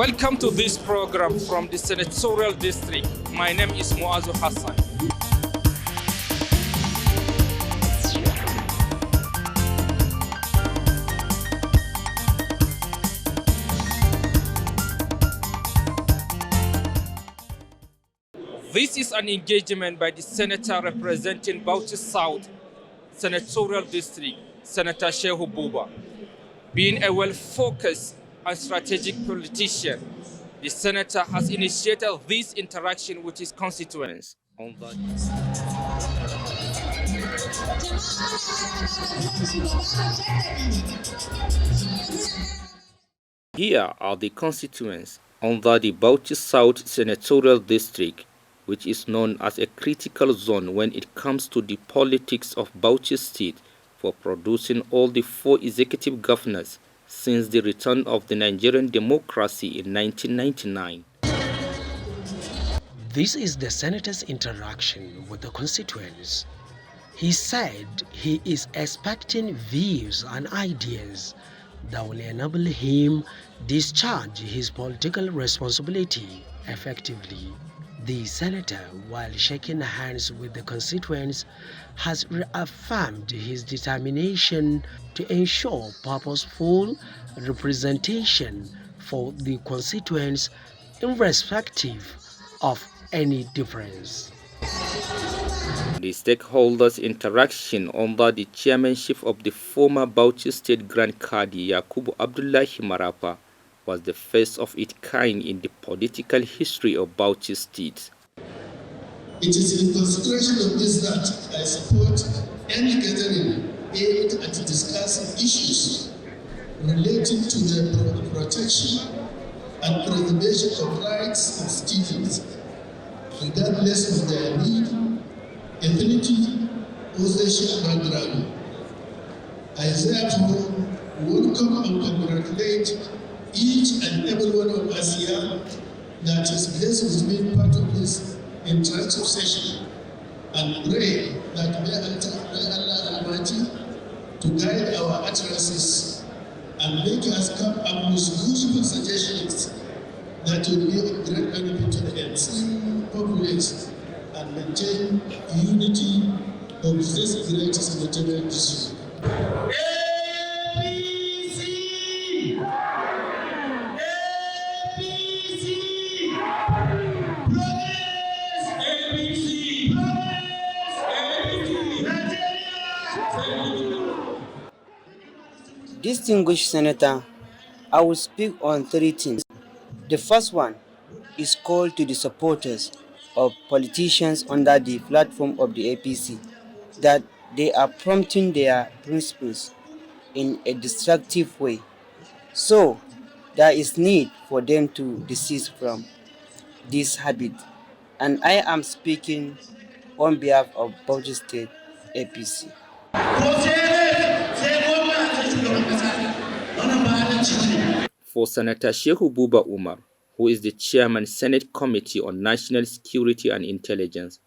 Welcome to this program from the Senatorial District. My name is Muazu Hassan. This is an engagement by the senator representing Bauchi South Senatorial District, Senator Shehu Buba. Being a well-focused and strategic politician, the senator has initiated this interaction with his constituents. Here are the constituents under the Bauchi South Senatorial District, which is known as a critical zone when it comes to the politics of Bauchi State for producing all the 4 executive governors since the return of the Nigerian democracy in 1999. This is the senator's interaction with the constituents. He said he is expecting views and ideas that will enable him discharge his political responsibility effectively. The senator, while shaking hands with the constituents, has reaffirmed his determination to ensure purposeful representation for the constituents irrespective of any difference. The stakeholders' interaction under the chairmanship of the former Bauchi State Grand Kadi Yakubu Abdullahi Marapa was the first of its kind in the political history of Bauchi State. It is in consideration of this that I support any gathering aimed at discussing issues relating to the protection and preservation of rights of citizens, regardless of their need, ethnicity, or social background. I therefore welcome and congratulate each and every one of us here that is blessed with being part of this interactive session, and pray that may Allah Almighty to guide our utterances and make us come up with useful suggestions that will be of great benefit to the entire populace and maintain unity of this great senatorial district. Distinguished Senator, I will speak on 3 things. The first one is call to the supporters of politicians under the platform of the APC that they are prompting their principles in a destructive way. So, there is need for them to desist from this habit. And I am speaking on behalf of Bauchi State APC. For Senator Shehu Buba Umar, who is the chairman Senate Committee on National Security and Intelligence,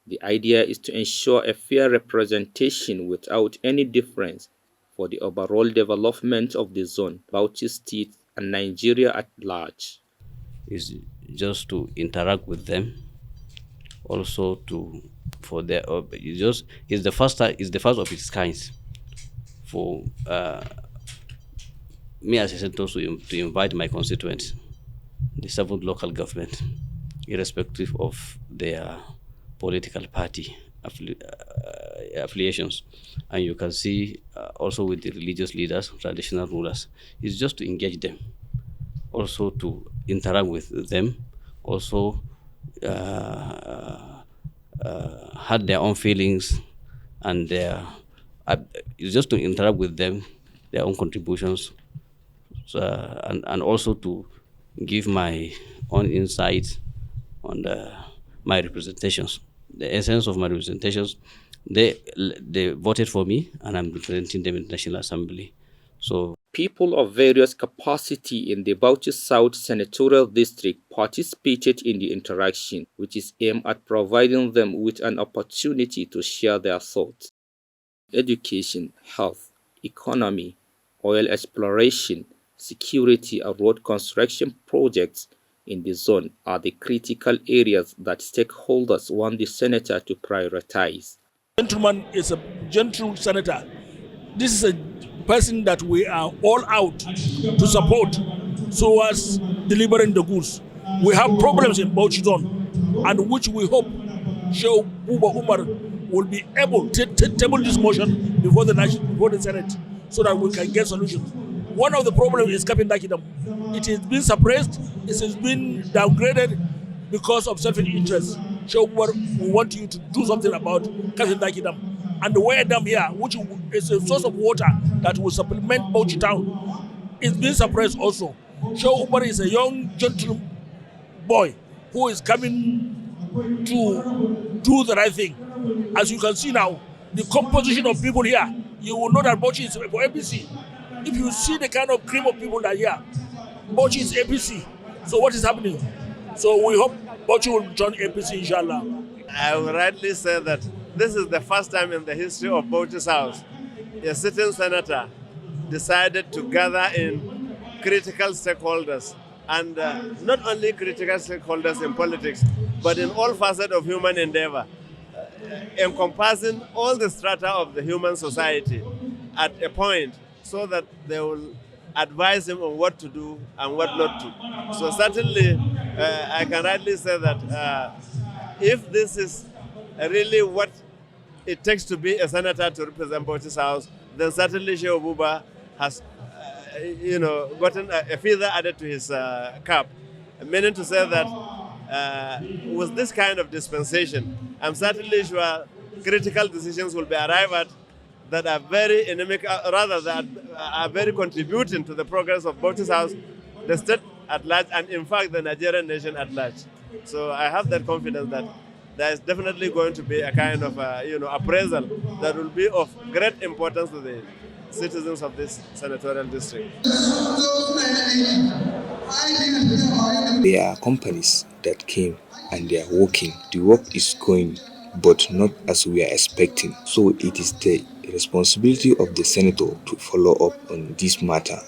the idea is to ensure a fair representation without any difference for the overall development of the zone, Bauchi State, and Nigeria at large. Is just to interact with them, also for their is the first of its kinds for me as a senator to invite my constituents, the 7th local government, irrespective of their political party affiliations. And you can see also with the religious leaders, traditional rulers, is just to engage them, also to interact with them, also had their own feelings and it's just to interact with them, their own contributions, and also to give my own insight on my representations. The essence of my representations, they voted for me, and I'm representing them in the National Assembly. So people of various capacity in the Bauchi South Senatorial District participated in the interaction, which is aimed at providing them with an opportunity to share their thoughts. Education, health, economy, oil exploration, security, and road construction projects in the zone are the critical areas that stakeholders want the senator to prioritize. Gentleman is a gentle senator. This is a person that we are all out to support so as delivering the goods. We have problems in Bauchi zone, and which we hope Sheikh Buba Umar will be able to table this motion before the Senate so that we can get solutions. One of the problems is Kapindaki Dam. It has been suppressed, it has been downgraded because of self-interest. Sheikh Umar, we want you to do something about Kapindaki Dam. And the Waya Dam here, which is a source of water that will supplement Bauchi town, is being suppressed also. Sheikh Umar is a young gentle boy who is coming to do the right thing. As you can see now, the composition of people here, you will know that Bauchi is for APC. If you see the kind of cream of people that are here, Bauchi is APC. So what is happening? So we hope Bauchi will join APC, inshallah. I would rightly say that this is the first time in the history of Bauchi's House a sitting senator decided to gather in critical stakeholders, and not only critical stakeholders in politics, but in all facets of human endeavor, encompassing all the strata of the human society at a point so that they will advise him on what to do and what not to. So certainly, I can rightly say that if this is really what it takes to be a senator to represent Bauchi's House, then certainly Sheikh Buba has, gotten a feather added to his cap. Meaning to say that with this kind of dispensation, I'm certainly sure critical decisions will be arrived at that are very that are very contributing to the progress of Bauchi's House, the state at large, and in fact the Nigerian nation at large. So I have that confidence that there is definitely going to be a kind of appraisal that will be of great importance to the citizens of this senatorial district. There are companies that came and they are working. The work is going, but not as we are expecting. So it is the responsibility of the senator to follow up on this matter.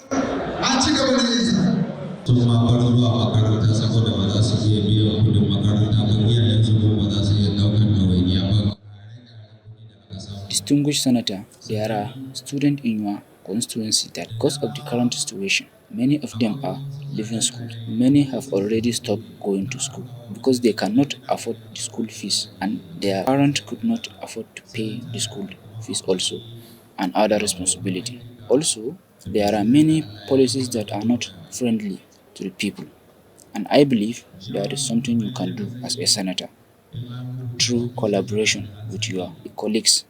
Distinguished Senator, there are students in your constituency that, because of the current situation, many of them are leaving school. Many have already stopped going to school because they cannot afford the school fees, and their parents could not afford to pay the school fees also, and other responsibility. Also, there are many policies that are not friendly to the people, and I believe there is something you can do as a senator through collaboration with your colleagues,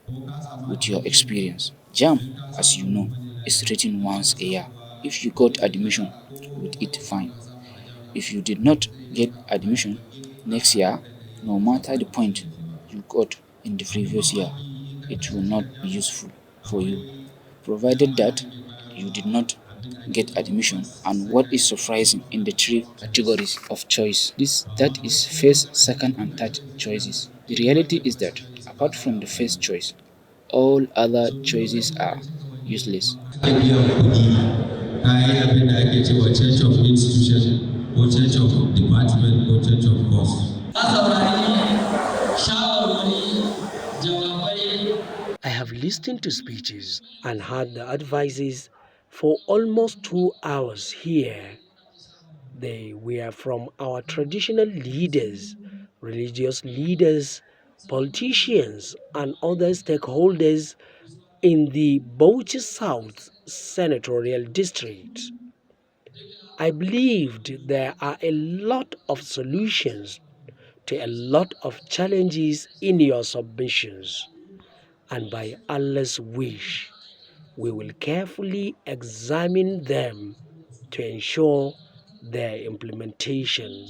with your experience. JAM, as you know, is written once a year. If you got admission with it, fine. If you did not get admission next year, no matter the point you got in the previous year, it will not be useful for you, provided that you did not get admission. And what is surprising in the three categories of choice, that is first, second and third choices. The reality is that apart from the first choice, all other choices are useless. I have listened to speeches and heard the advices for almost 2 hours here. They were from our traditional leaders, religious leaders, politicians, and other stakeholders in the Bauchi South Senatorial District. I believed there are a lot of solutions to a lot of challenges in your submissions, and by Allah's wish, we will carefully examine them to ensure their implementation.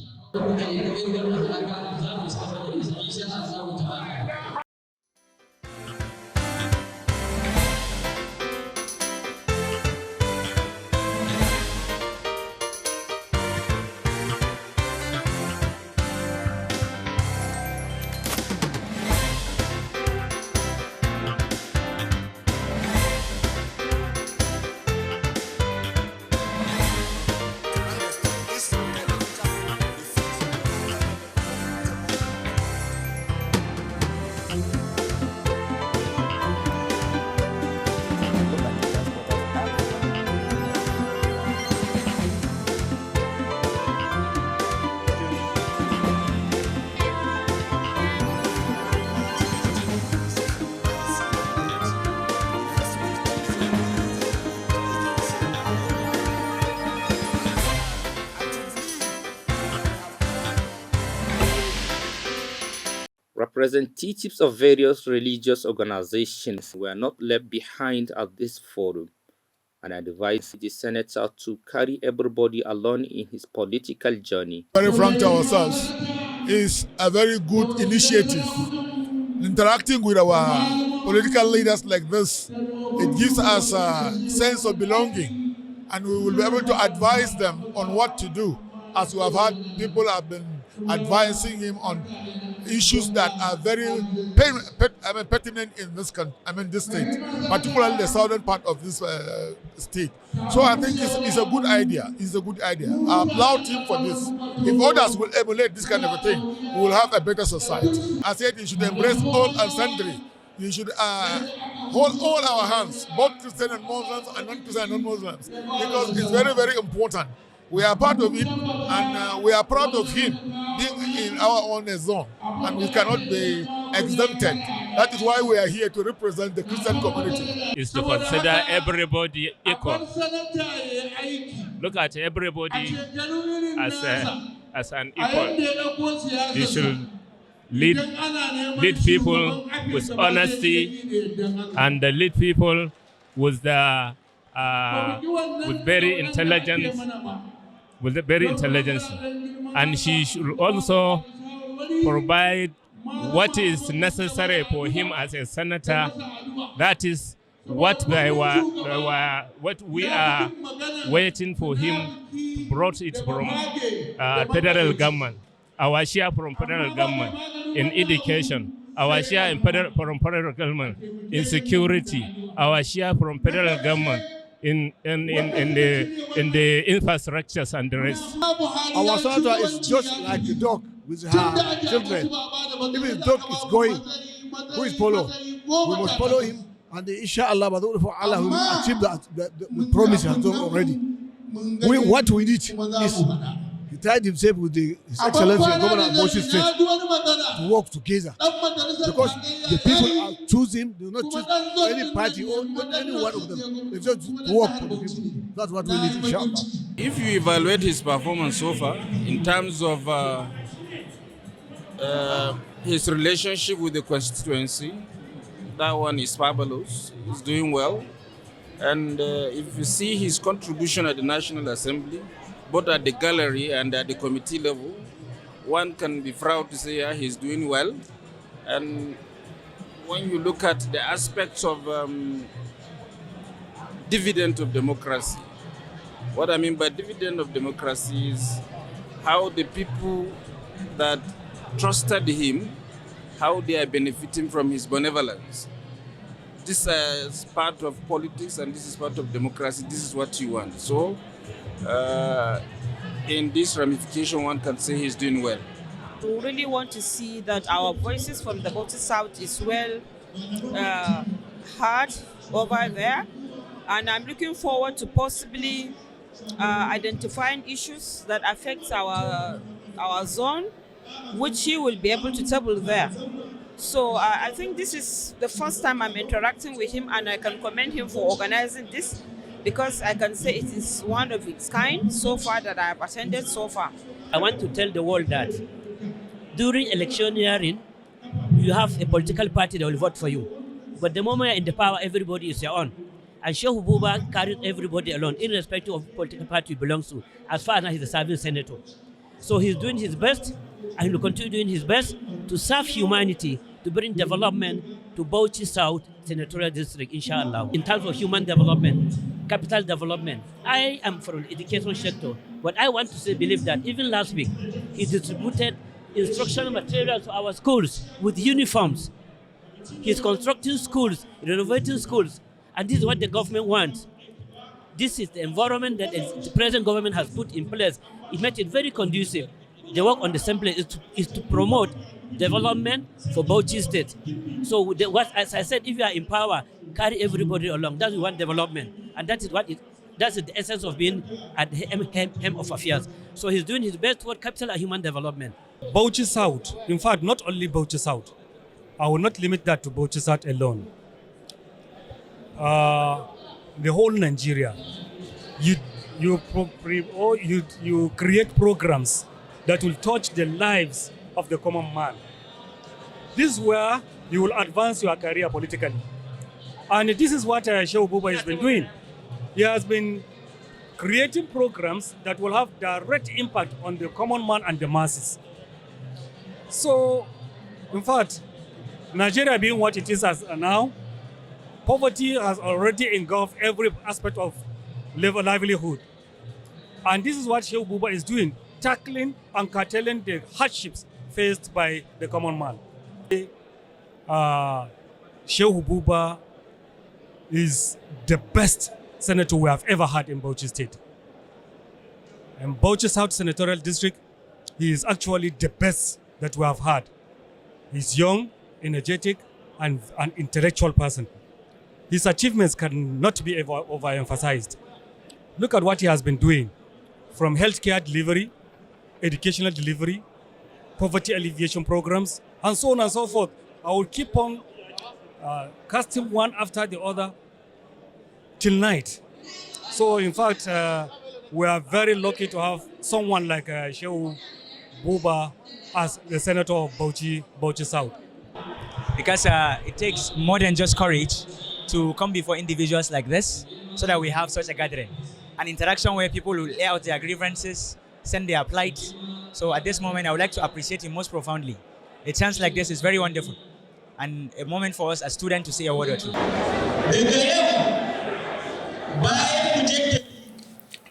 Representatives of various religious organizations were not left behind at this forum, and advised the senator to carry everybody along in his political journey. Very frank to ourselves, is a very good initiative. Interacting with our political leaders like this, it gives us a sense of belonging, and we will be able to advise them on what to do, as we have had people have been advising him on issues that are very pertinent in this country, this state, particularly the southern part of this state. So I think it's a good idea. It's a good idea. I applaud him for this. If others will emulate this kind of a thing, we will have a better society. I said you should embrace all and sundry. You should hold all our hands, both Christian and Muslims and non-Christian and non-Muslims, because it's very, very important. We are part of it, and we are proud of him being in our own zone, and we cannot be exempted. That is why we are here to represent the Christian community. Is to consider everybody equal. Look at everybody as an equal. You should lead people with honesty and lead people with very intelligence. And she should also provide what is necessary for him as a senator. That is what we are waiting for him to brought it from federal government. Our share from federal government in education, our share from federal government in security, our share from federal government in the infrastructures and the rest. Our senator is just like a dog with her children. If the dog is going, who is follow? We must follow him, and inshallah, Allah will achieve the promise he has done already. What we need is he tied himself with His Excellency Governor of Bauchi State to work together, because the people are choosing. They do not choose any party or any one of them. They just work for the people. That's what we need, inshallah. If you evaluate his performance so far in terms of his relationship with the constituency, that one is fabulous. He's doing well. And if you see his contribution at the National Assembly, both at the gallery and at the committee level, one can be proud to say he's doing well. And when you look at the aspects of dividend of democracy, what I mean by dividend of democracy is how the people that trusted him, how they are benefiting from his benevolence. This is part of politics and this is part of democracy. This is what you want. So, in this ramification, one can say he's doing well. We really want to see that our voices from the Bauchi South is well heard over there, and I'm looking forward to possibly identifying issues that affect our zone, which he will be able to table there. So I think this is the first time I'm interacting with him, and I can commend him for organizing this, because I can say it is one of its kind so far that I have attended so far. I want to tell the world that during electioneering, you have a political party that will vote for you. But the moment you're in the power, everybody is your own. And Shehu Buba carried everybody along, irrespective of political party he belongs to, as far as he's a serving senator. So he's doing his best, and he will continue doing his best to serve humanity, to bring development to Bauchi South Senatorial District, inshallah. In terms of human development, capital development, I am from the education sector, but I want to believe that even last week, he distributed instructional materials to our schools with uniforms. He's constructing schools, renovating schools, and this is what the government wants. This is the environment that the present government has put in place. It makes it very conducive. The work on the assembly is to promote development for Bauchi State. So, as I said, if you are in power, carry everybody along. That's what we want, development, and that's the essence of being at the hem of affairs. So he's doing his best toward capital and human development. Bauchi South, in fact, not only Bauchi South. I will not limit that to Bauchi South alone. The whole Nigeria, you create programs that will touch the lives of the common man. this is where you will advance your career politically. And this is what Shehu Buba has been doing. He has been creating programs that will have direct impact on the common man and the masses. So, in fact, Nigeria being what it is as now, poverty has already engulfed every aspect of livelihood. And this is what Shehu Buba is doing, tackling and curtailing the hardships faced by the common man. Shehu Buba is the best senator we have ever had in Bauchi State. And Bauchi South Senatorial District, he is actually the best that we have had. He's young, energetic, and an intellectual person. His achievements cannot be overemphasized. Look at what he has been doing, from healthcare delivery, educational delivery, poverty alleviation programs, and so on and so forth. I will keep on casting one after the other till night. So in fact, we are very lucky to have someone like Shehu Buba as the senator of Bauchi South. Because it takes more than just courage to come before individuals like this so that we have such a gathering. An interaction where people will lay out their grievances, send their plight. So at this moment, I would like to appreciate him most profoundly. A chance like this is very wonderful and a moment for us as students to say a word or two.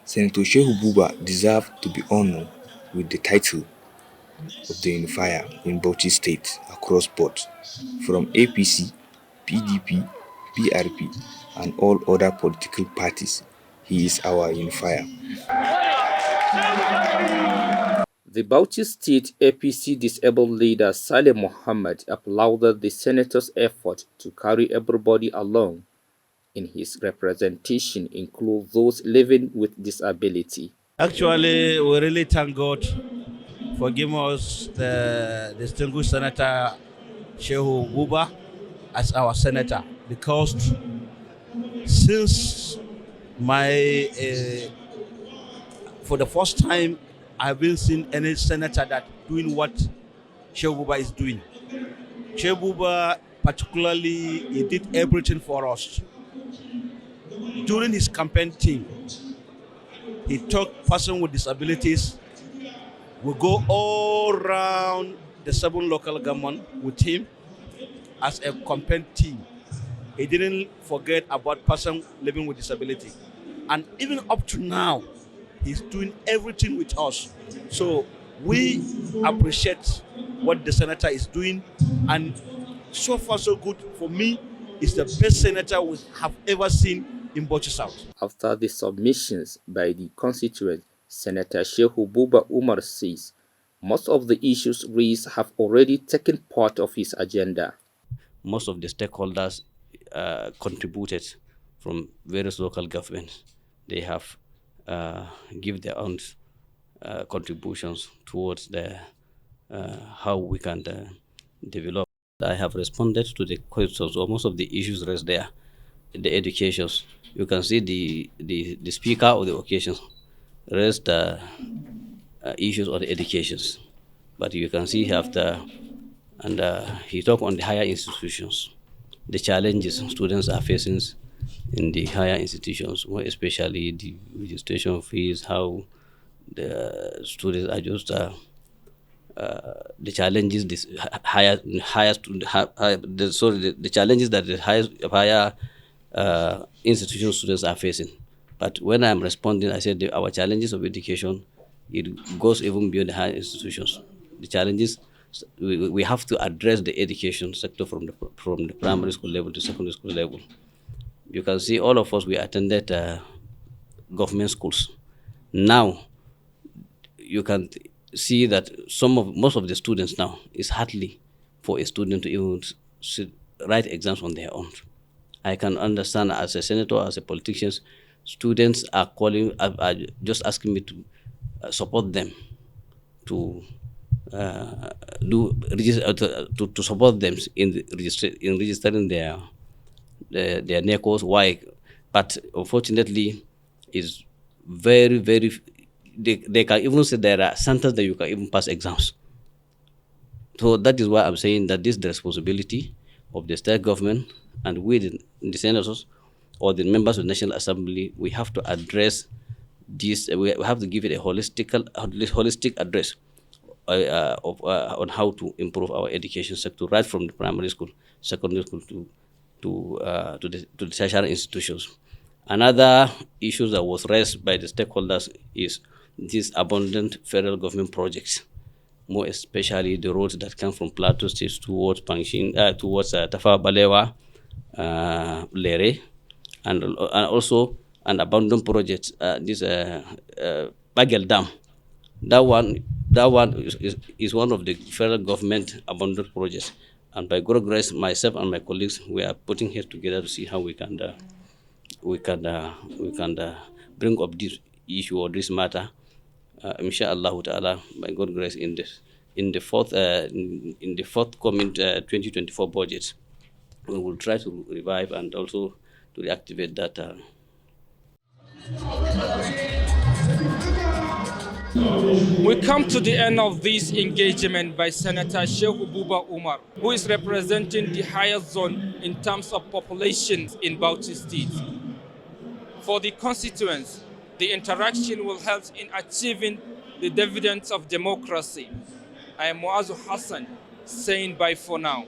Senator Shehu Buba deserved to be honored with the title of the unifier in Bauchi State across board, from APC, PDP, PRP, and all other political parties. He is our unifier. The Bauchi State APC disabled leader Saleh Mohammed applauded the senator's effort to carry everybody along. In his representation include those living with disability. Actually, we really thank God for giving us the distinguished Senator Shehu Buba as our senator, because since for the first time, I haven't seen any senator that doing what Shehu Buba is doing. Shehu Buba, particularly, he did everything for us. During his campaign team, he took persons with disabilities. We go all around the 7 local government with him as a campaign team. He didn't forget about persons living with disability. And even up to now, he's doing everything with us. So we appreciate what the senator is doing. And so far, so good. For me, it's the best senator we have ever seen in Bauchi South. After the submissions by the constituents, Senator Shehu Buba Umar says most of the issues raised have already taken part of his agenda. Most of the stakeholders contributed from various local governments. They have given their own contributions towards how we can develop. I have responded to the questions, or most of the issues raised there. The educations, you can see the speaker of the occasion raised issues on the educations, but you can see after, and he talked on the higher institutions, the challenges students are facing in the higher institutions, more especially the registration fees, how the students are just the challenges the challenges that the higher institution students are facing. But when I'm responding, I said our challenges of education, it goes even beyond the higher institutions. The challenges, we have to address the education sector from the primary school level to secondary school level. You can see all of us, we attended government schools. Now, you can see that most of the students now, it's hardly for a student to even write exams on their own. I can understand as a senator, as a politician, students are just asking me to support them to support them in registering their NECOs. Why? But unfortunately, is very, very. They can even say there are centers that you can even pass exams. So that is why I'm saying that this is the responsibility of the state government, and we, the senators or the members of the National Assembly, we have to address this. We have to give it a holistic address on how to improve our education sector, right from the primary school, secondary school to the tertiary institutions. Another issue that was raised by the stakeholders is these abundant federal government projects, more especially the roads that come from Plateau State towards Pangshin, towards Tafawa Balewa, Lere, and also an abandoned project, this Bagel Dam. That one is one of the federal government abandoned projects. And by God's grace, myself and my colleagues, we are putting here together to see how we can bring up this issue or this matter. Inshallah ta'ala, by God's grace, in the forthcoming 2024 budget, we will try to revive and also to reactivate that. We come to the end of this engagement by Senator Shehu Buba Umar, who is representing the highest zone in terms of population in Bauchi State. For the constituents, the interaction will help in achieving the dividends of democracy. I am Muazu Hassan, saying bye for now.